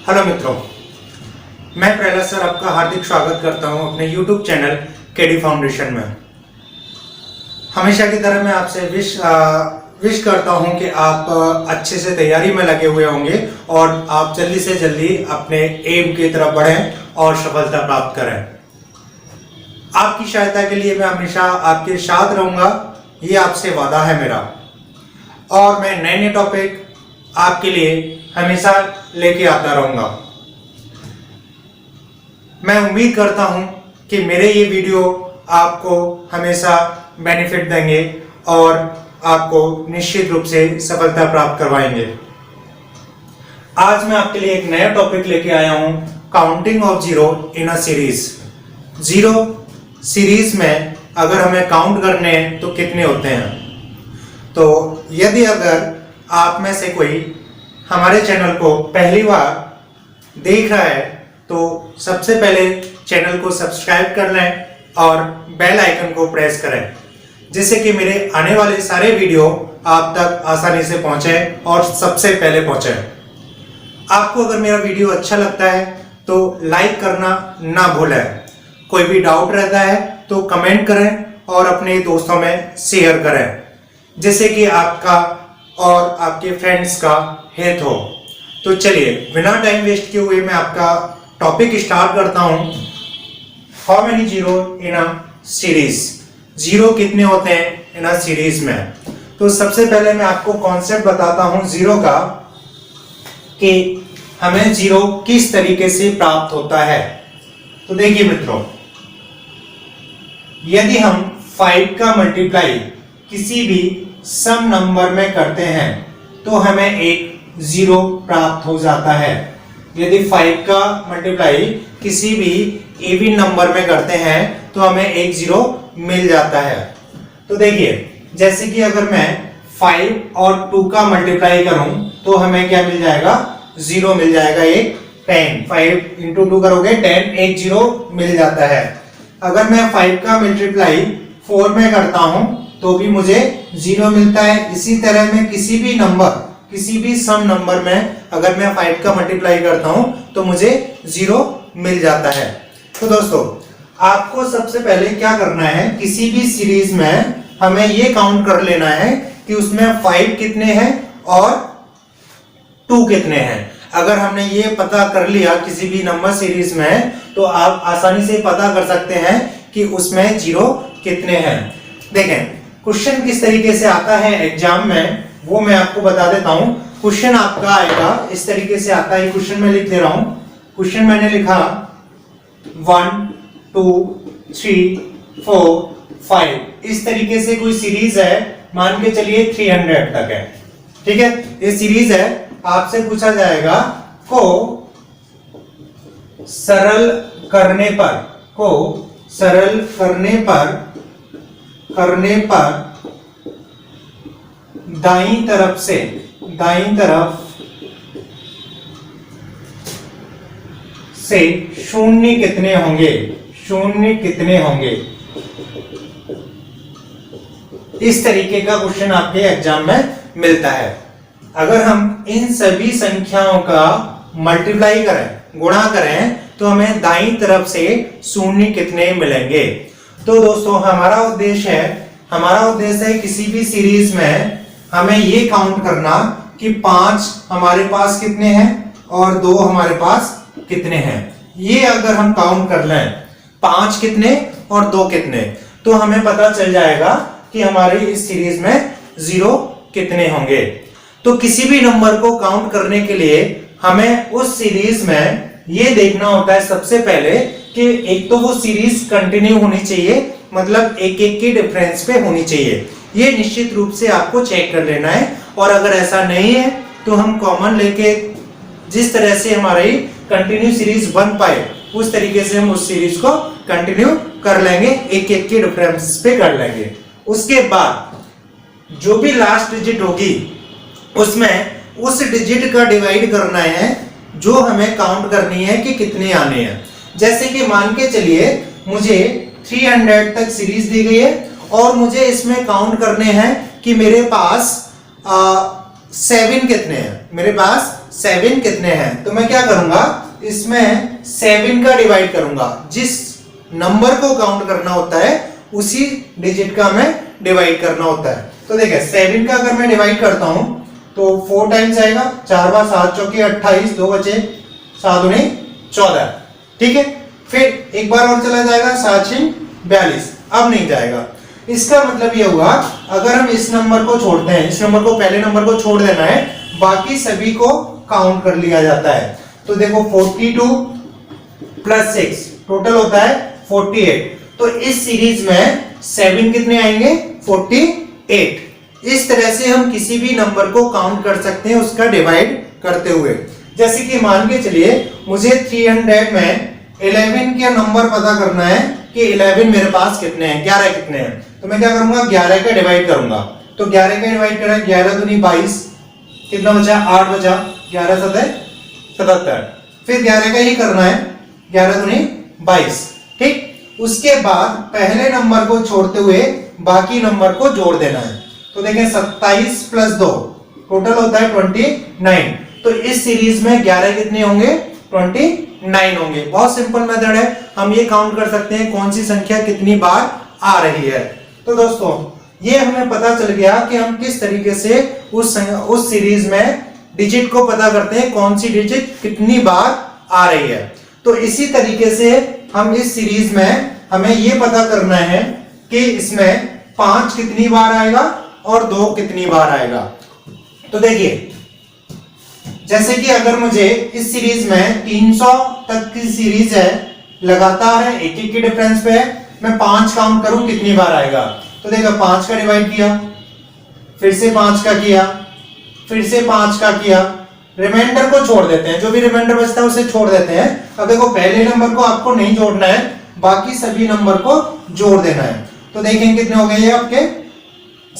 Hello मित्रों, मैं Prahlad sir आपका हार्दिक स्वागत करता हूं अपने YouTube चैनल केडी फाउंडेशन में। हमेशा की तरह मैं आपसे विश करता हूं कि आप अच्छे से तैयारी में लगे हुए होंगे और आप जल्दी से जल्दी अपने एम की तरफ बढ़ें और सफलता प्राप्त करें। आपकी सहायता के लिए मैं हमेशा आपके साथ रहूंगा, ये आपसे वादा है मेरा। और मैं नए नए टॉपिक आपके लिए हमेशा लेके आता रहूंगा। मैं उम्मीद करता हूं कि मेरे ये वीडियो आपको हमेशा बेनिफिट देंगे और आपको निश्चित रूप से सफलता प्राप्त करवाएंगे। आज मैं आपके लिए एक नया टॉपिक लेके आया हूं, counting of zero in a series. Zero series में अगर हमें काउंट करने हैं तो कितने होते हैं। तो यदि अगर आप में से कोई हमारे चैनल को पहली बार देख रहा है तो सबसे पहले चैनल को सब्सक्राइब कर लें और बेल आइकन को प्रेस करें, जिससे कि मेरे आने वाले सारे वीडियो आप तक आसानी से पहुंचे और सबसे पहले पहुंचे। आपको अगर मेरा वीडियो अच्छा लगता है तो लाइक करना ना भूलें। कोई भी डाउट रहता है तो कमेंट करें और अपने दोस्तों में शेयर करें, जिससे कि आपका और आपके फ्रेंड्स का हित हो। तो चलिए बिना टाइम वेस्ट किए हुए मैं आपका टॉपिक स्टार्ट करता हूं। How many zero in a series, zero कितने होते हैं इन अ सीरीज में। तो सबसे पहले मैं आपको कॉन्सेप्ट बताता हूं जीरो का, कि हमें जीरो किस तरीके से प्राप्त होता है। तो देखिए मित्रों, यदि हम 5 का मल्टीप्लाई किसी भी सम नंबर में करते हैं तो हमें एक जीरो प्राप्त हो जाता है। यदि 5 का मल्टीप्लाई किसी भी इवन नंबर में करते हैं तो हमें एक जीरो मिल जाता है। तो देखिए, जैसे कि अगर मैं 5 और 2 का मल्टीप्लाई करूं तो हमें क्या मिल जाएगा, जीरो मिल जाएगा, एक 10। 5 इंटू 2 करोगे 10, एक जीरो मिल जाता है। अगर मैं 5 का मल्टीप्लाई 4 में करता हूं तो भी मुझे जीरो मिलता है। इसी तरह में किसी भी नंबर, किसी भी सम नंबर में अगर मैं 5 का मल्टीप्लाई करता हूं तो मुझे जीरो मिल जाता है। तो दोस्तों, आपको सबसे पहले क्या करना है, किसी भी सीरीज में हमें ये काउंट कर लेना है कि उसमें 5 कितने हैं और 2 कितने हैं। अगर हमने ये पता कर लिया किसी भी नंबर सीरीज में तो आप आसानी से पता कर सकते हैं कि उसमें जीरो कितने हैं। देखें क्वेश्चन किस तरीके से आता है एग्जाम में, वो मैं आपको बता देता हूं। क्वेश्चन आपका आएगा इस तरीके से आता है। क्वेश्चन मैं लिख दे रहा हूं। क्वेश्चन मैंने लिखा 1 2 3 4 5। इस तरीके से कोई सीरीज है, मान के चलिए 300 तक है, ठीक है। ये सीरीज है। आपसे पूछा जाएगा को सरल करने दाईं तरफ से शून्य कितने होंगे। इस तरीके का क्वेश्चन आपके एग्जाम में मिलता है। अगर हम इन सभी संख्याओं का मल्टीप्लाई करें, गुणा करें, तो हमें दाईं तरफ से शून्य कितने मिलेंगे। तो दोस्तों, हमारा उद्देश्य है किसी भी सीरीज में हमें ये काउंट करना कि 5 हमारे पास कितने हैं और 2 हमारे पास कितने हैं। ये अगर हम काउंट कर लें 5 कितने और 2 कितने, तो हमें पता चल जाएगा कि हमारी इस सीरीज में जीरो कितने होंगे। तो किसी भी नंबर को काउंट करने के लिए हमें उस सीरीज में ये देखना होता है सबसे पहले कि एक तो वो सीरीज कंटिन्यू होनी चाहिए, मतलब एक एक की डिफरेंस पे होनी चाहिए। ये निश्चित रूप से आपको चेक कर लेना है। और अगर ऐसा नहीं है तो हम कॉमन लेके जिस तरह से हमारी कंटिन्यू सीरीज बन पाए उस तरीके से हम उस सीरीज को कंटिन्यू कर लेंगे, एक एक की डिफरेंस पे कर लेंगे। उसके बाद जो भी लास्ट डिजिट होगी उसमें उस डिजिट का डिवाइड करना है जो हमें काउंट करनी है कि कितने आने हैं। जैसे कि मान के चलिए मुझे 300 तक सीरीज दी गई है और मुझे इसमें काउंट करने हैं कि मेरे पास 7 कितने हैं। मेरे पास 7 कितने हैं, तो मैं क्या करूंगा, इसमें 7 का डिवाइड करूंगा। जिस नंबर को काउंट करना होता है उसी डिजिट का हमें डिवाइड करना होता है। तो देखिए 7 का अगर मैं डिवाइड करता हूं तो 4 टाइम्स आएगा, 4 बार 7 चौके 28, 2 बचे 7 दूनी 14, ठीक है। फिर एक बार और चला जाएगा 7 6 42, अब नहीं जाएगा। इसका मतलब ये हुआ अगर हम इस नंबर को छोड़ते हैं, इस नंबर को पहले नंबर को छोड़ देना है, बाकी सभी को काउंट कर लिया जाता है। तो देखो 42 प्लस 6 टोटल होता है 48। तो इस सीरीज में 7 कितने आएंगे, 48। इस तरह से हम किसी भी नंबर को काउंट कर सकते हैं उसका डिवाइड करते हुए। जैसे कि मान के चलिए मुझे 300 में 11 का नंबर पता करना है कि 11 मेरे पास कितने हैं, 11 कितने हैं। तो मैं क्या करूंगा, 11 का डिवाइड करूंगा। तो 11 का डिवाइड करें, 11 दूनी 22, कितना बचा, 8 बचा, 11 7 77। फिर 11 का ही करना है, 11 दूनी 22, ठीक। उसके बाद पहले नंबर को छोड़ते हुए बाकी नंबर को जोड़ देना है। तो देखें 27 प्लस 2 टोटल होता है 29। तो इस सीरीज में 11 कितने होंगे, 29 होंगे। बहुत सिंपल मेथड है, हम ये काउंट कर सकते हैं कौन सी संख्या कितनी बार आ रही है। तो दोस्तों ये हमें पता चल गया कि हम किस तरीके से उस सीरीज में डिजिट को पता करते हैं कौन सी डिजिट कितनी बार आ रही है। तो इसी तरीके से हम इस सीरीज में हमें यह पता करना है कि इसमें 5 कितनी बार आएगा और 2 कितनी बार आएगा। तो देखिए जैसे कि अगर मुझे इस सीरीज में 300 तक की सीरीज है, लगातार है, एक एक के डिफरेंस पे है, मैं 5 काउंट करूं कितनी बार आएगा। तो देखो 5 का डिवाइड किया, फिर से 5 का किया, फिर से 5 का किया, रिमाइंडर को छोड़ देते हैं, जो भी रिमाइंडर बचता है उसे छोड़ देते हैं। अब देखो पहले नंबर को आपको नहीं जोड़ना है, बाकी सभी नंबर को जोड़ देना है। तो देखें कितने हो गए ये आपके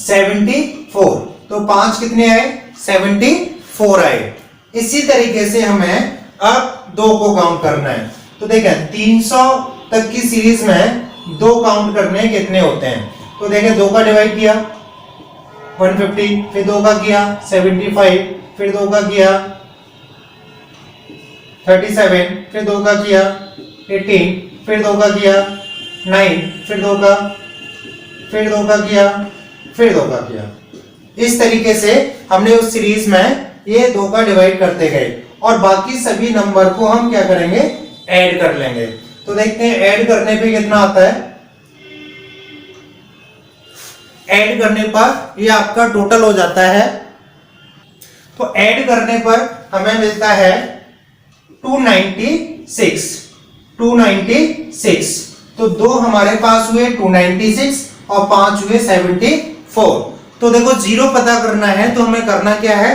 74। तो 5 कितने आए, 74 आए। इसी तरीके से हमें अब 2 को काउंट करना है। तो देखें 300 तक की सीरीज में 2 काउंट करने कितने होते हैं। तो देखें 2 का डिवाइड किया 150, फिर 2 का किया 75, फिर 2 का किया 37, फिर 2 का किया 18, फिर 2 का किया 9, फिर 2 का किया, फिर 2 का किया। इस तरीके से हमने उस सीरीज में ये 2 का डिवाइड करते गए और बाकी सभी नंबर को हम क्या करेंगे, ऐड कर लेंगे। तो देखते हैं ऐड करने पे कितना आता है। ऐड करने पर ये आपका टोटल हो जाता है। तो ऐड करने पर हमें मिलता है 296। तो 2 हमारे पास हुए 296 और 5 हुए 74। तो देखो 0 पता करना है तो हमें करना क्या है,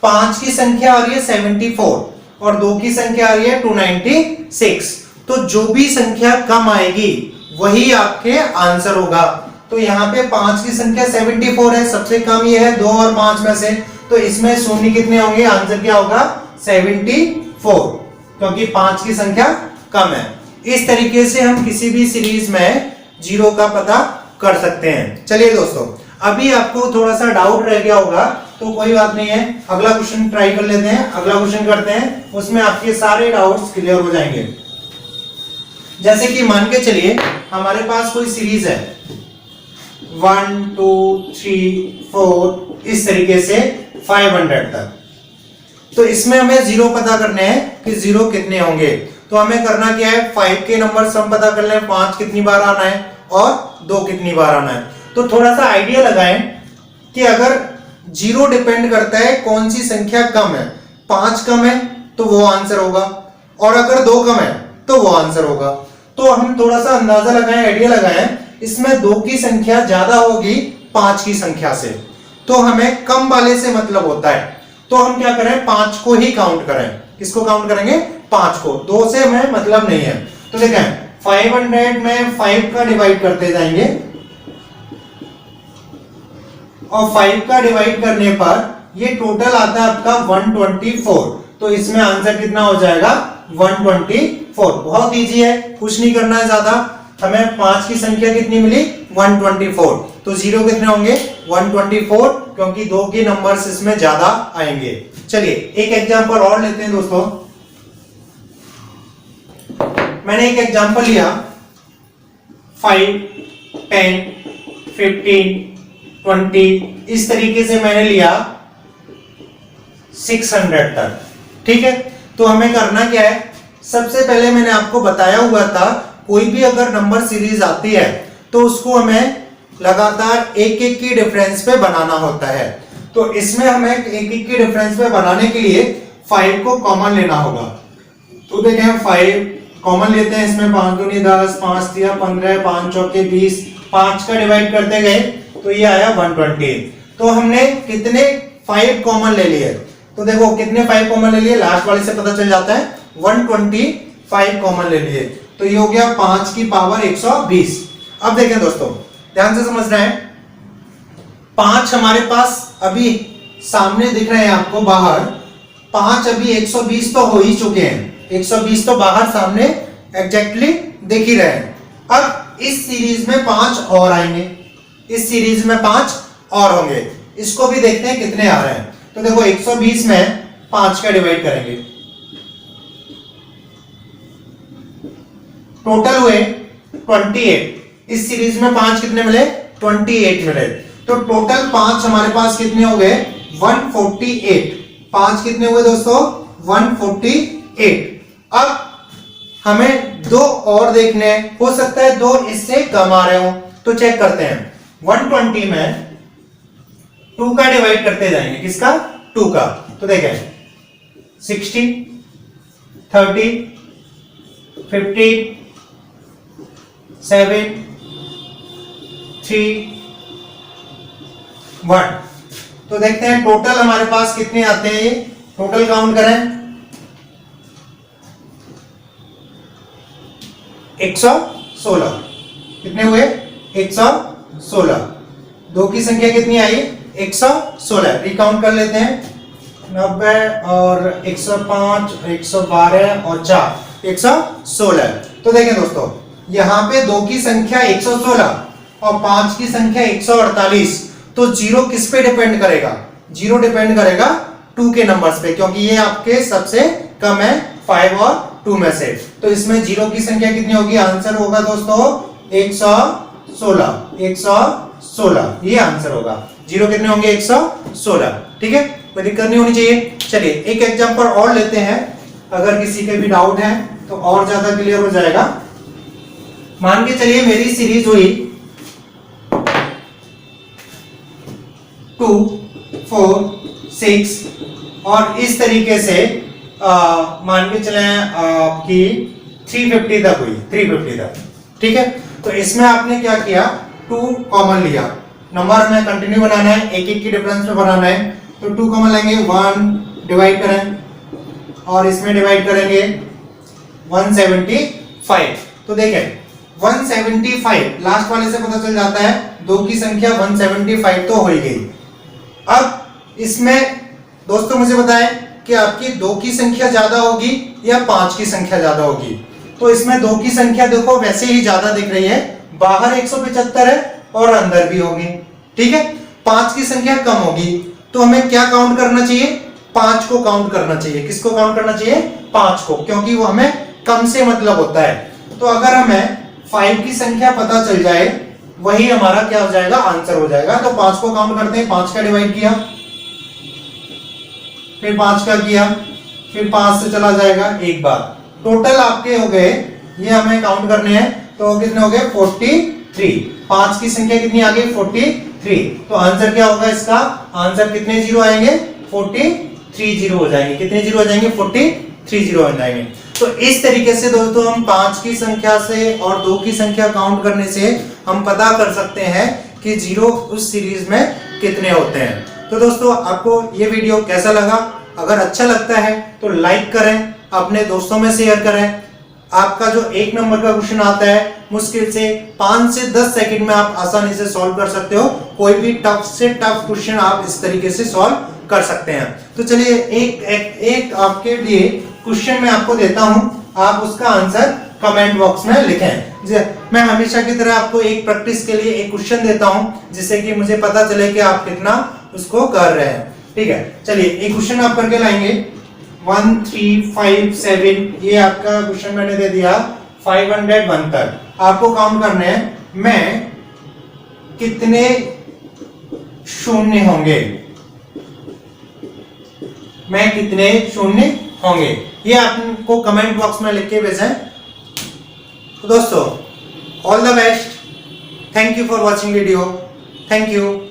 5 की संख्या आ रही है 74 और 2 की संख्या आ रही है 296। तो जो भी संख्या कम आएगी वही आपके आंसर होगा। तो यहाँ पे 5 की संख्या 74 है, सबसे कम ये है 2 और 5 में से। तो इसमें शून्य कितने होंगे, आंसर क्या होगा 74, क्योंकि 5 की संख्या कम है। इस तरीके से हम किसी भी सीरीज में 0 का पता कर सकते हैं। चलिए दोस्तों अभी आपको थोड़ा सा डाउट रह गया होगा, तो कोई बात नहीं है, अगला क्वेश्चन ट्राई कर लेते हैं। अगला क्वेश्चन करते हैं, उसमें आपके सारे डाउट्स क्लियर हो जाएंगे। जैसे कि मान के चलिए हमारे पास कोई सीरीज है 1 2 3 4 इस तरीके से 500 तक। तो इसमें हमें 0 पता करने हैं कि 0 कितने होंगे। तो हमें करना क्या है, 5 के नंबर सम पता कर लें, 5 कितनी बार आना है और 2 कितनी बार आना है। तो थोड़ा सा आइडिया लगाएं कि अगर 0 डिपेंड करता है कौन सी संख्या कम है, 5 कम है तो वो आंसर होगा, और अगर 2 कम है तो वो आंसर होगा। तो हम थोड़ा सा अंदाजा लगाएं, आइडिया लगाएं, इसमें 2 की संख्या ज्यादा होगी 5 की संख्या से, तो हमें कम वाले से मतलब होता है। तो हम क्या करें, 5 को ही काउंट करें। किसको काउंट करेंगे, 5 को, 2 से हमें मतलब नहीं है। तो देखें 500 में 5 का डिवाइड करते जाएंगे और 5 का डिवाइड करने पर ये टोटल आता है आपका 124। तो इसमें आंसर कितना हो जाएगा 124। बहुत इजी है, कुछ नहीं करना है ज्यादा। हमें 5 की संख्या कितनी मिली 124। तो 0 कितने होंगे 124, क्योंकि 2 के नंबर्स इसमें ज्यादा आएंगे। चलिए एक एग्जांपल और लेते हैं दोस्तों। मैंने एक एग्जांपल लिया 5, 10, 15, 20, इस तरीके से मैंने लिया 600 तक। ठीक है, तो हमें करना क्या है, सबसे पहले मैंने आपको बताया हुआ था कोई भी अगर नंबर सीरीज आती है तो उसको हमें लगातार एक एक की डिफरेंस पे बनाना होता है। तो इसमें हमें एक एक की डिफरेंस पे बनाने के लिए 5 को कॉमन लेना होगा। तो देखें 5 कॉमन लेते हैं, इसमें 5 दूनी 10, 5 तिया 15, 5 चौके 20, 5 का डिवाइड करते गए तो ये आया 120। तो हमने कितने 5 कॉमन ले लिए, तो देखो कितने 5 कॉमन ले लिए, लास्ट वाले से पता चल जाता है 125 कॉमन ले लिए, तो ये हो गया 5 की पावर 120। अब देखें दोस्तों ध्यान से समझना है, 5 हमारे पास अभी सामने दिख रहे हैं आपको बाहर, 5 अभी 120 तो हो ही चुके हैं, 120 तो बाहर सामने एग्जैक्टली दिख ही रहे हैं। अब इस सीरीज में 5 और आएंगे, इस सीरीज में 5 और होंगे, इसको भी देखते हैं कितने आ रहे हैं। तो देखो 120 में 5 का डिवाइड करेंगे, टोटल हुए 28। इस सीरीज में 5 कितने मिले, 28 मिले, तो टोटल 5 हमारे पास कितने हो गए, 148। 5 कितने हुए दोस्तों, 148। अब हमें 2 और देखने हैं, हो सकता है 2 इससे कम आ रहे हो, तो चेक करते हैं। 120 में 2 का डिवाइड करते जाएंगे, किसका, 2 का, तो देखें 60, 30, 15, 7, 3, 1। तो देखते हैं टोटल हमारे पास कितने आते हैं, ये टोटल काउंट करें, 116। कितने हुए, 116। 2 की संख्या कितनी आई, 116। रिकाउंट कर लेते हैं, 90 और 105, 112 और 4, 116। तो देखें दोस्तों यहां पे 2 की संख्या 116 और 5 की संख्या 148, तो 0 किस पे डिपेंड करेगा, 0 डिपेंड करेगा 2 के नंबर्स पे, क्योंकि ये आपके सबसे कम है 5 और 2 में से। तो इसमें 0 की संख्या कितनी होगी, आंसर होगा दोस्तों 116, 116, ये आंसर होगा। 0 कितने होंगे, 116। ठीक है, कोई दिक्कत नहीं होनी चाहिए। चलिए एक एग्जांपल और लेते हैं, अगर किसी के भी डाउट है तो और ज्यादा क्लियर हो जाएगा। मान के चलिए मेरी सीरीज हुई 2, 4, 6 और इस तरीके से मान के चले आपकी 350 तक हुई, 350 तक। ठीक है, तो इसमें आपने क्या किया, 2 कॉमन लिया, नंबर में कंटिन्यू बनाना है, एक एक की डिफरेंस में बनाना है, तो 2 कॉमन लेंगे, 1 डिवाइड करें और इसमें डिवाइड करेंगे 175। तो देखें 175 लास्ट वाले से पता चल जाता है, 2 की संख्या 175 तो हो ही गई। अब इसमें दोस्तों मुझे बताएं कि आपकी 2 की संख्या ज्यादा होगी या 5 की संख्या ज्यादा होगी। तो इसमें 2 की संख्या देखो वैसे ही ज्यादा दिख रही है, बाहर 175 है और अंदर भी होगी। ठीक है, 5 की संख्या कम होगी, तो हमें क्या काउंट करना चाहिए, 5 को काउंट करना चाहिए। किसको काउंट करना चाहिए, 5 को, क्योंकि वो हमें कम से मतलब होता है। तो अगर हमें 5 की संख्या पता चल जाए, वही हमारा क्या हो जाएगा, आंसर हो जाएगा। तो 5 को काउंट करते हैं, 5 का डिवाइड किया, फिर 5 का किया, फिर 5 से चला जाएगा एक बार, टोटल आपके हो गए, ये हमें काउंट करने हैं, तो कितने हो गए 43। 5 की संख्या कितनी आ गई 43। तो आंसर क्या होगा इसका, आंसर कितने जीरो आएंगे, 43 जीरो हो जाएंगे। कितने जीरो हो जाएंगे, 43 जीरो हो जाएंगे। तो इस तरीके से दोस्तों हम 5 की संख्या से और 2 की संख्या काउंट करने से हम पता कर सकते हैं कि जीरो उस सीरीज में कितने होते हैं। तो दोस्तों आपको ये वीडियो कैसा लगा, अगर अच्छा लगता है तो लाइक करें, अपने दोस्तों में शेयर करें। आपका जो 1 नंबर का क्वेश्चन आता है मुश्किल से 5 से 10 सेकंड में आप आसानी से सॉल्व कर सकते हो। कोई भी टफ से टफ क्वेश्चन आप इस तरीके से सॉल्व कर सकते हैं। तो चलिए एक आपके लिए क्वेश्चन मैं आपको देता हूं, आप उसका आंसर कमेंट बॉक्स में लिखें। मैं हमेशा की तरह आपको एक प्रैक्टिस के लिए एक क्वेश्चन देता हूं, जिससे कि मुझे पता चले कि आप कितना उसको कर रहे हैं। ठीक है, चलिए एक क्वेश्चन आप करके लाएंगे 1 3 5 7, ये आपका क्वेश्चन मैंने दे दिया 501 तक। आपको काउंट करने हैं मैं कितने शून्य होंगे, मैं कितने शून्य होंगे, ये आपको कमेंट बॉक्स में लिख के भेजें। तो दोस्तों all the best, thank you for watching video, thank you.